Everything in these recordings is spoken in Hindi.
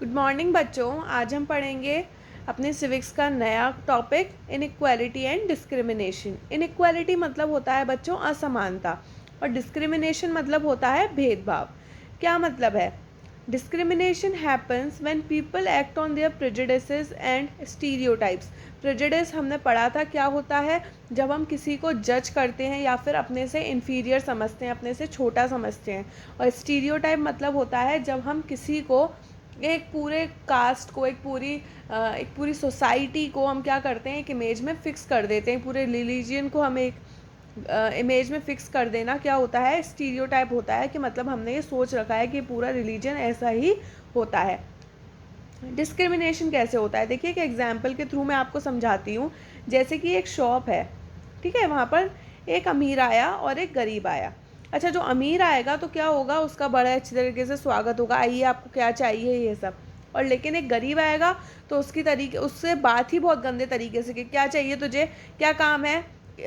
गुड मॉर्निंग बच्चों। आज हम पढ़ेंगे अपने सिविक्स का नया topic inequality and discrimination. Inequality मतलब होता है बच्चों असमानता, और डिस्क्रिमिनेशन मतलब होता है भेदभाव। क्या मतलब है? Discrimination happens when people act on their prejudices and stereotypes. Prejudice हमने पढ़ा था क्या होता है, जब हम किसी को जज करते हैं या फिर अपने से इन्फीरियर समझते हैं, अपने से छोटा समझते हैं। और स्टीरियोटाइप मतलब होता है जब हम किसी को, एक पूरे कास्ट को, एक पूरी सोसाइटी को हम क्या करते हैं, एक इमेज में फिक्स कर देते हैं। पूरे रिलीजियन को हम एक इमेज में फिक्स कर देना क्या होता है, स्टीरियोटाइप होता है। कि मतलब हमने ये सोच रखा है कि पूरा रिलीजन ऐसा ही होता है। डिस्क्रिमिनेशन कैसे होता है, देखिए एक एग्जाम्पल के थ्रू मैं आपको समझाती हूँ। जैसे कि एक शॉप है, ठीक है, वहाँ पर एक अमीर आया और एक गरीब आया। अच्छा, जो अमीर आएगा तो क्या होगा, उसका बड़े अच्छी तरीके से स्वागत होगा, आइए आपको क्या चाहिए ये सब। और लेकिन एक गरीब आएगा तो उससे बात ही बहुत गंदे तरीके से कि क्या चाहिए तुझे, क्या काम है,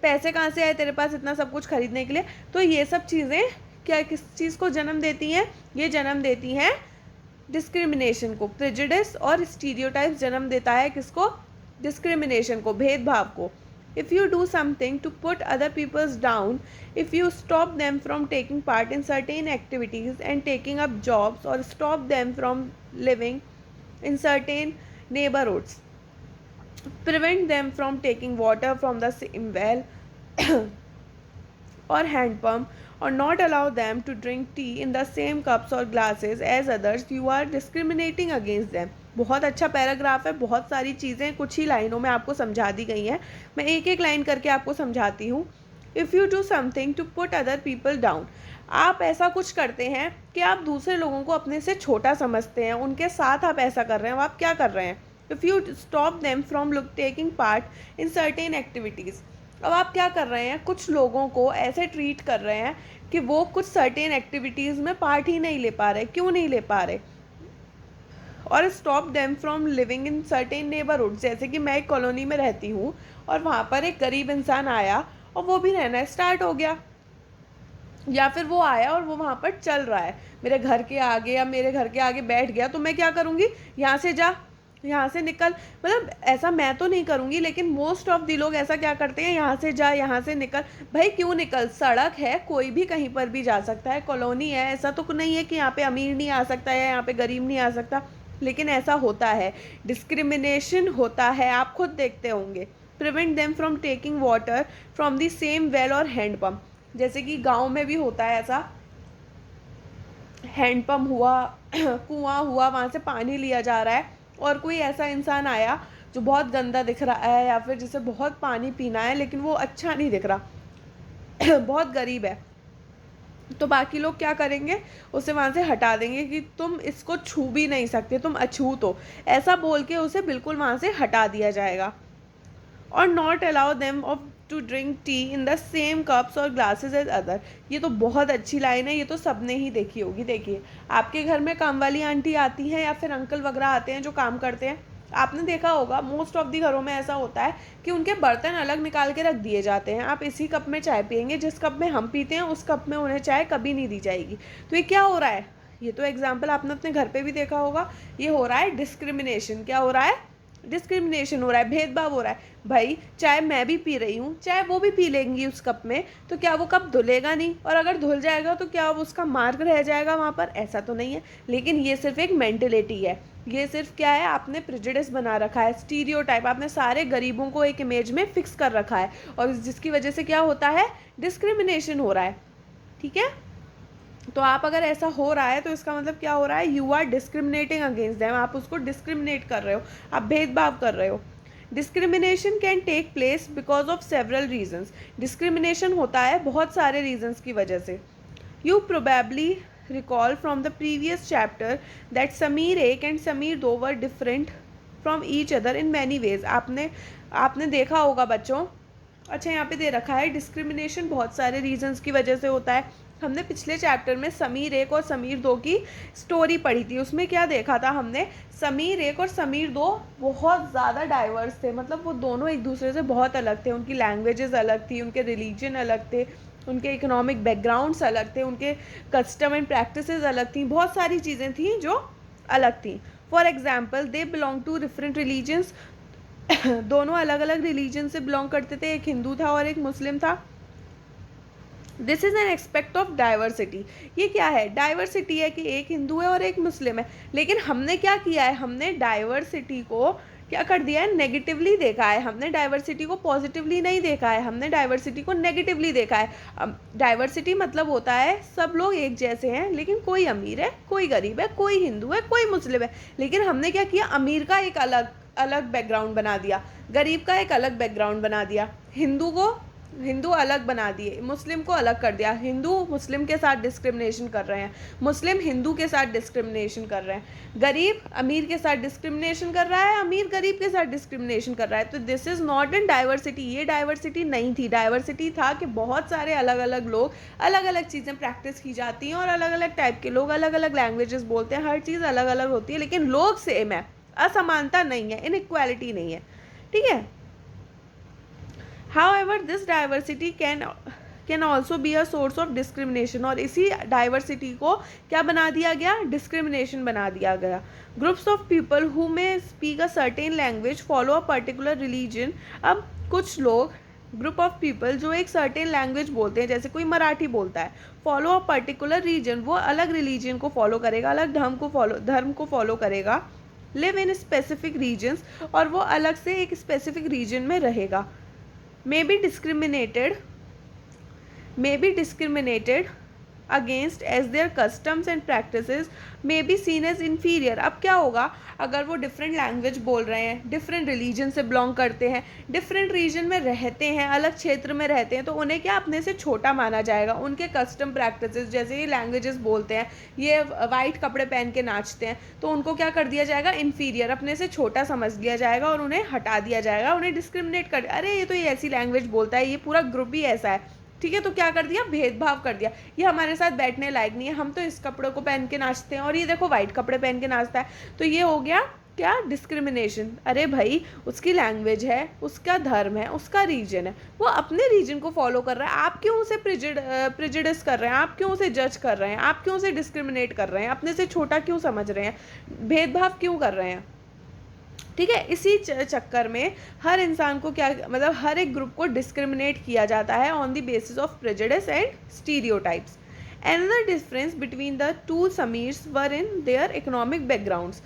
पैसे कहाँ से आए तेरे पास इतना सब कुछ खरीदने के लिए। तो ये सब चीज़ें क्या किस चीज़ को जन्म देती हैं, ये जन्म देती हैं डिस्क्रिमिनेशन को। प्रेजुडिस और स्टीरियोटाइप्स जन्म देता है किसको, डिस्क्रिमिनेशन को, भेदभाव को। if you do something to put other people's down, if you stop them from taking part in certain activities and taking up jobs, or stop them from living in certain neighborhoods, prevent them from taking water from the same well or hand pump, or not allow them to drink tea in the same cups or glasses as others, you are discriminating against them. बहुत अच्छा पैराग्राफ है, बहुत सारी चीज़ें कुछ ही लाइनों में आपको समझा दी गई हैं। मैं एक एक लाइन करके आपको समझाती हूँ। If you do something to put other people down, आप ऐसा कुछ करते हैं कि आप दूसरे लोगों को अपने से छोटा समझते हैं, उनके साथ आप ऐसा कर रहे हैं। आप क्या कर रहे हैं? If you stop them from taking part in certain activities, अब आप क्या कर रहे हैं, कुछ लोगों को ऐसे ट्रीट कर रहे हैं कि वो कुछ सर्टेन एक्टिविटीज़ में पार्ट ही नहीं ले पा रहे। क्यों नहीं ले पा रहे? और stop them from living in certain neighbourhood, जैसे कि मैं एक कॉलोनी में रहती हूँ और वहाँ पर एक गरीब इंसान आया और वो भी रहना स्टार्ट हो गया, या फिर वो आया और वो वहाँ पर चल रहा है मेरे घर के आगे, या मेरे घर के आगे बैठ गया, तो मैं क्या करूँगी, यहाँ से जा, यहाँ से निकल। मतलब ऐसा मैं तो नहीं करूँगी, लेकिन मोस्ट ऑफ दी लोग ऐसा क्या करते हैं, यहाँ से जा, यहाँ से निकल। भाई क्यों निकल, सड़क है, कोई भी कहीं पर भी जा सकता है, कॉलोनी है, ऐसा तो नहीं है कि यहाँ पे अमीर नहीं आ सकता है, यहाँ पे गरीब नहीं आ सकता। लेकिन ऐसा होता है, डिस्क्रिमिनेशन होता है, आप खुद देखते होंगे। Prevent them from taking water from the same well और हैंड पम्प, जैसे कि गांव में भी होता है ऐसा, हैंडपम्प हुआ कुआं हुआ, वहाँ से पानी लिया जा रहा है, और कोई ऐसा इंसान आया जो बहुत गंदा दिख रहा है, या फिर जिसे बहुत पानी पीना है लेकिन वो अच्छा नहीं दिख रहा बहुत गरीब है, तो बाकी लोग क्या करेंगे, उसे वहाँ से हटा देंगे कि तुम इसको छू भी नहीं सकते, तुम अछूत हो, ऐसा बोल के उसे बिल्कुल वहाँ से हटा दिया जाएगा। और not allow them of to drink tea in the same cups और ग्लासेस एज अदर। ये तो बहुत अच्छी लाइन है, ये तो सबने ही देखी होगी। देखिए, आपके घर में काम वाली आंटी आती हैं या फिर अंकल वगैरह आते हैं जो काम करते हैं, आपने देखा होगा मोस्ट ऑफ दी घरों में ऐसा होता है कि उनके बर्तन अलग निकाल के रख दिए जाते हैं। आप इसी कप में चाय पियेंगे, जिस कप में हम पीते हैं उस कप में उन्हें चाय कभी नहीं दी जाएगी। तो ये क्या हो रहा है, ये तो एग्जाम्पल आपने अपने घर पे भी देखा होगा। ये हो रहा है डिस्क्रिमिनेशन। क्या हो रहा है? डिस्क्रिमिनेशन हो रहा है, भेदभाव हो रहा है। भाई चाय मैं भी पी रही हूँ, चाय वो भी पी लेंगी उस कप में, तो क्या वो कप धुलेगा नहीं? और अगर धुल जाएगा तो क्या उसका मार्क रह जाएगा वहाँ पर? ऐसा तो नहीं है। लेकिन ये सिर्फ एक मेंटेलिटी है, ये सिर्फ क्या है, आपने प्रेजुडिस बना रखा है, स्टीरियोटाइप, आपने सारे गरीबों को एक इमेज में फिक्स कर रखा है, और जिसकी वजह से क्या होता है, डिस्क्रिमिनेशन हो रहा है। ठीक है, तो आप अगर ऐसा हो रहा है तो इसका मतलब क्या हो रहा है, you are discriminating against them, आप उसको डिस्क्रिमिनेट कर रहे हो, आप भेदभाव कर रहे हो। Discrimination can take place because of several reasons, discrimination होता है बहुत सारे रीजन्स की वजह से। You probably recall from the previous chapter that Samir Ek and Samir Do were different from each other in many ways. आपने देखा होगा बच्चों, अच्छा यहाँ पे दे रखा है डिस्क्रिमिनेशन बहुत सारे रीजंस की वजह से होता है। हमने पिछले चैप्टर में समीर एक और समीर दो की स्टोरी पढ़ी थी, उसमें क्या देखा था हमने, समीर एक और समीर दो बहुत ज़्यादा डाइवर्स थे, मतलब वो दोनों एक दूसरे से बहुत अलग थे, उनकी लैंग्वेजेस अलग थी, उनके रिलीजन अलग थे, उनके इकोनॉमिक बैकग्राउंड्स अलग थे, उनके कस्टम एंड प्रैक्टिसेस अलग थी, बहुत सारी चीज़ें थी जो अलग थी। For example they belong to different religions, दोनों अलग अलग रिलीजन से बिलोंग करते थे, एक हिंदू था और एक मुस्लिम था। This is an expect of diversity. ये क्या है? डाइवर्सिटी है कि एक हिंदू है और एक मुस्लिम है, लेकिन हमने क्या किया है, हमने डाइवर्सिटी को क्या कर दिया है, नेगेटिवली देखा है। हमने डाइवर्सिटी को पॉजिटिवली नहीं देखा है, हमने डाइवर्सिटी को नेगेटिवली देखा है। डाइवर्सिटी मतलब होता है सब लोग एक जैसे हैं, लेकिन कोई अमीर है, कोई गरीब है, कोई हिंदू है, कोई मुस्लिम है। लेकिन हमने क्या किया, अमीर का एक अलग अलग बैकग्राउंड बना दिया, गरीब का एक अलग बैकग्राउंड बना दिया, हिंदू अलग बना दिए, मुस्लिम को अलग कर दिया। हिंदू मुस्लिम के साथ डिस्क्रिमिनेशन कर रहे हैं, मुस्लिम हिंदू के साथ डिस्क्रिमिनेशन कर रहे हैं, गरीब अमीर के साथ डिस्क्रिमिनेशन कर रहा है, अमीर गरीब के साथ डिस्क्रिमिनेशन कर रहा है। तो this is not an diversity. ये डाइवर्सिटी नहीं थी। डाइवर्सिटी था कि बहुत सारे अलग अलग लोग, अलग अलग चीज़ें प्रैक्टिस की जाती हैं और अलग अलग टाइप के लोग अलग अलग लैंग्वेजेस बोलते हैं, हर चीज़ अलग अलग होती है, लेकिन लोग सेम है, असमानता नहीं है, इनइक्वालिटी नहीं है। ठीक है। However, this diversity can also be a source of discrimination, और इसी डाइवर्सिटी को क्या बना दिया गया, डिस्क्रिमिनेशन बना दिया गया। ग्रुप्स ऑफ पीपल हु में speak a certain language follow a particular religion. अब कुछ लोग, ग्रुप ऑफ पीपल जो एक सर्टेन लैंग्वेज बोलते हैं, जैसे कोई मराठी बोलता है, फॉलो अ पर्टिकुलर रीजन, वो अलग रिलीजन को फॉलो करेगा, अलग धर्म को फॉलो करेगा, लिव इन स्पेसिफिक रीजन्स, और वो अलग से एक स्पेसिफिक रीजन में रहेगा, may be discriminated against as their customs and practices may be seen as inferior। अब क्या होगा, अगर वो डिफरेंट लैंग्वेज बोल रहे हैं, डिफरेंट रिलीजन से बिलोंग करते हैं, डिफरेंट रीजन में रहते हैं, अलग क्षेत्र में रहते हैं, तो उन्हें क्या अपने से छोटा माना जाएगा। उनके कस्टम प्रैक्टिसेस, जैसे ये लैंग्वेजेस बोलते हैं, ये वाइट कपड़े पहन के नाचते हैं, तो उनको क्या कर दिया जाएगा, इन्फीरियर, अपने से छोटा समझ लिया जाएगा और उन्हें हटा दिया जाएगा, उन्हें डिस्क्रिमिनेट कर, अरे ये तो ये ऐसी लैंग्वेज बोलता है, ये पूरा ग्रुप ही ऐसा है। ठीक है, तो क्या कर दिया, भेदभाव कर दिया, ये हमारे साथ बैठने लायक नहीं है, हम तो इस कपड़ों को पहन के नाचते हैं और ये देखो वाइट कपड़े पहन के नाचता है। तो ये हो गया क्या, डिस्क्रिमिनेशन। अरे भाई, उसकी लैंग्वेज है, उसका धर्म है, उसका रीजन है, वो अपने रीजन को फॉलो कर रहा है, आप क्यों उसे प्रिजुडिस कर रहे हैं, आप क्यों उसे जज कर रहे हैं, आप क्यों उसे डिस्क्रिमिनेट कर रहे हैं, अपने से छोटा क्यों समझ रहे हैं, भेदभाव क्यों कर रहे हैं। ठीक है, इसी चक्कर में हर इंसान को क्या, मतलब हर एक ग्रुप को डिस्क्रिमिनेट किया जाता है on the basis of prejudice and stereotypes. Another difference between the two Samirs were in their economic backgrounds।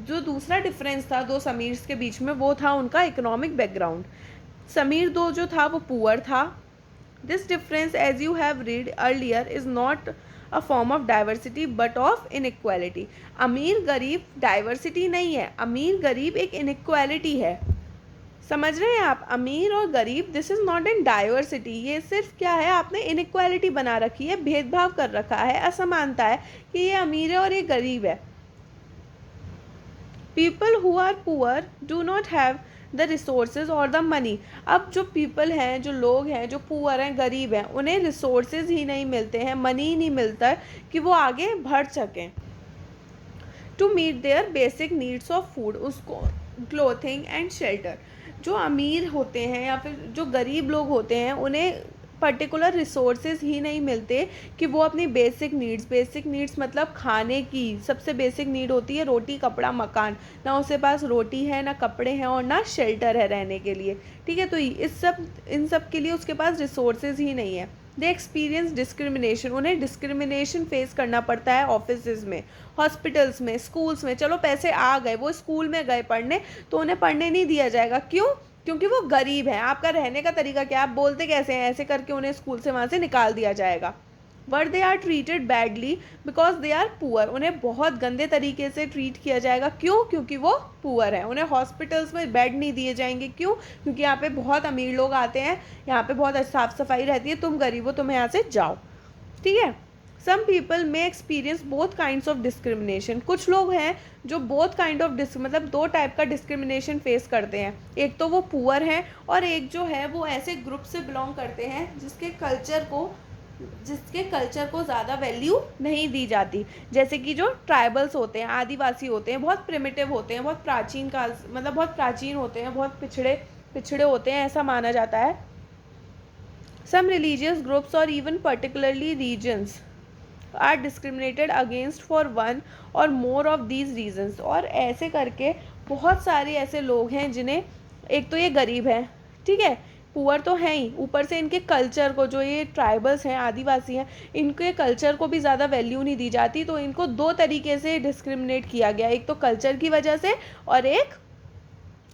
जो दूसरा डिफरेंस था दो समीर्स के बीच में, वो था उनका इकोनॉमिक बैकग्राउंड। समीर दो जो था वो पुअर था। This difference as you have read earlier is not a form of diversity but of inequality. अमीर गरीब डाइवर्सिटी नहीं है, अमीर गरीब एक इनइक्वालिटी है। समझ रहे हैं आप, अमीर और गरीब, this is not in diversity. ये सिर्फ क्या है, आपने इनइक्वालिटी बना रखी है, भेदभाव कर रखा है, असमानता है कि ये अमीर है और ये गरीब है। People who are poor do not have the resources और द मनी। अब जो पीपल हैं, जो लोग हैं, जो पुअर हैं, गरीब हैं, उन्हें रिसोर्सेज ही नहीं मिलते हैं, मनी ही नहीं मिलता है कि वो आगे बढ़ सकें to meet their basic needs of food, उसको क्लोथिंग एंड शेल्टर। जो अमीर होते हैं या फिर जो गरीब लोग होते हैं, उन्हें पर्टिकुलर रिसोर्सेज ही नहीं मिलते कि वो अपनी बेसिक नीड्स मतलब खाने की सबसे बेसिक नीड होती है रोटी कपड़ा मकान, ना उसके पास रोटी है, ना कपड़े हैं और ना शेल्टर है रहने के लिए। ठीक है, तो इन सब के लिए उसके पास रिसोर्सेज ही नहीं है। दे एक्सपीरियंस डिस्क्रिमिनेशन, उन्हें डिस्क्रिमिनेशन फेस करना पड़ता है ऑफिस में, हॉस्पिटल्स में, स्कूल्स में। चलो पैसे आ गए, वो स्कूल में गए पढ़ने, तो उन्हें पढ़ने नहीं दिया जाएगा। क्यों? क्योंकि वो गरीब हैं। आपका रहने का तरीका क्या, आप बोलते कैसे हैं, ऐसे करके उन्हें स्कूल से वहाँ से निकाल दिया जाएगा। But they are treated badly because they are poor, उन्हें बहुत गंदे तरीके से ट्रीट किया जाएगा। क्यों? क्योंकि वो पुअर हैं। उन्हें हॉस्पिटल्स में बेड नहीं दिए जाएंगे। क्यों? क्योंकि यहाँ पे बहुत अमीर लोग आते हैं, यहाँ पे बहुत साफ़ सफाई रहती है, तुम गरीब हो, तुम यहाँ से जाओ। ठीक है, some people may experience both kinds of discrimination. कुछ लोग हैं जो बोथ काइंड ऑफ मतलब दो टाइप का डिस्क्रिमिनेशन फेस करते हैं। एक तो वो पुअर हैं और एक जो है वो ऐसे ग्रुप से बिलोंग करते हैं जिसके कल्चर को ज़्यादा वैल्यू नहीं दी जाती। जैसे कि जो ट्राइबल्स होते हैं, आदिवासी होते हैं, बहुत प्रिमिटिव होते हैं, बहुत प्राचीन काल मतलब बहुत प्राचीन होते हैं, बहुत पिछड़े होते हैं, ऐसा माना जाता है। सम रिलीजियस ग्रुप्स और even particularly reasons are discriminated against for one और मोर ऑफ दीज रीजंस। और ऐसे करके बहुत सारे ऐसे लोग हैं जिन्हें, एक तो ये गरीब है, ठीक है, पुअर तो हैं ही, ऊपर से इनके कल्चर को, जो ये ट्राइबल्स हैं, आदिवासी हैं, इनके कल्चर को भी ज़्यादा वैल्यू नहीं दी जाती, तो इनको दो तरीके से डिस्क्रिमिनेट किया गया, एक तो कल्चर की वजह से और एक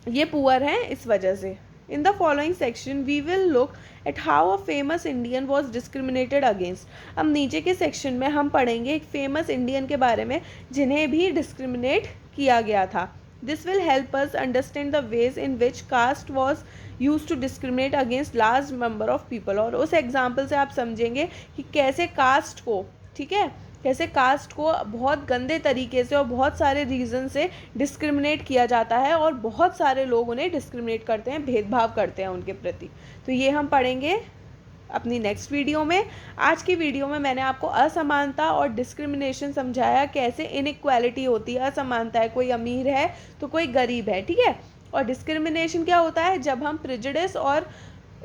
ये पुअर हैं इस वजह से। In the following section we will look at how a famous Indian was discriminated against. अब नीचे के सेक्शन में हम पढ़ेंगे एक फेमस इंडियन के बारे में जिन्हें भी डिस्क्रिमिनेट किया गया था। This will help us understand the ways in which caste was use to discriminate against large number of people. और उस एग्जाम्पल से आप समझेंगे कि कैसे कास्ट को, ठीक है, कैसे कास्ट को बहुत गंदे तरीके से और बहुत सारे रीज़न से डिस्क्रिमिनेट किया जाता है और बहुत सारे लोग उन्हें डिस्क्रिमिनेट करते हैं, भेदभाव करते हैं उनके प्रति। तो ये हम पढ़ेंगे अपनी नेक्स्ट वीडियो में। आज की वीडियो में मैंने आपको असमानता और डिस्क्रिमिनेशन समझाया, कैसे इनइक्वालिटी होती है, असमानता है, कोई अमीर है तो कोई गरीब है, ठीक है। और डिस्क्रिमिनेशन क्या होता है, जब हम प्रेजुडिस और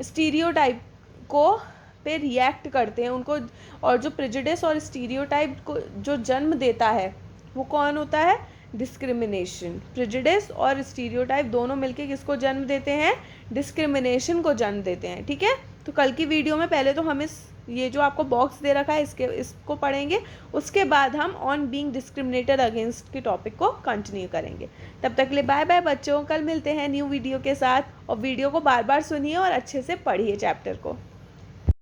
स्टीरियोटाइप को पे रिएक्ट करते हैं उनको, और जो प्रेजुडिस और स्टीरियोटाइप को जो जन्म देता है वो कौन होता है, डिस्क्रिमिनेशन। प्रेजुडिस और स्टीरियोटाइप दोनों मिलके किसको जन्म देते हैं, डिस्क्रिमिनेशन को जन्म देते हैं, ठीक है। तो कल की वीडियो में पहले तो हम ये जो आपको बॉक्स दे रखा है इसको पढ़ेंगे, उसके बाद हम ऑन बीइंग डिस्क्रिमिनेटेड अगेंस्ट के टॉपिक को कंटिन्यू करेंगे। तब तक के लिए बाय बाय बच्चों, कल मिलते हैं न्यू वीडियो के साथ। और वीडियो को बार बार सुनिए और अच्छे से पढ़िए चैप्टर को।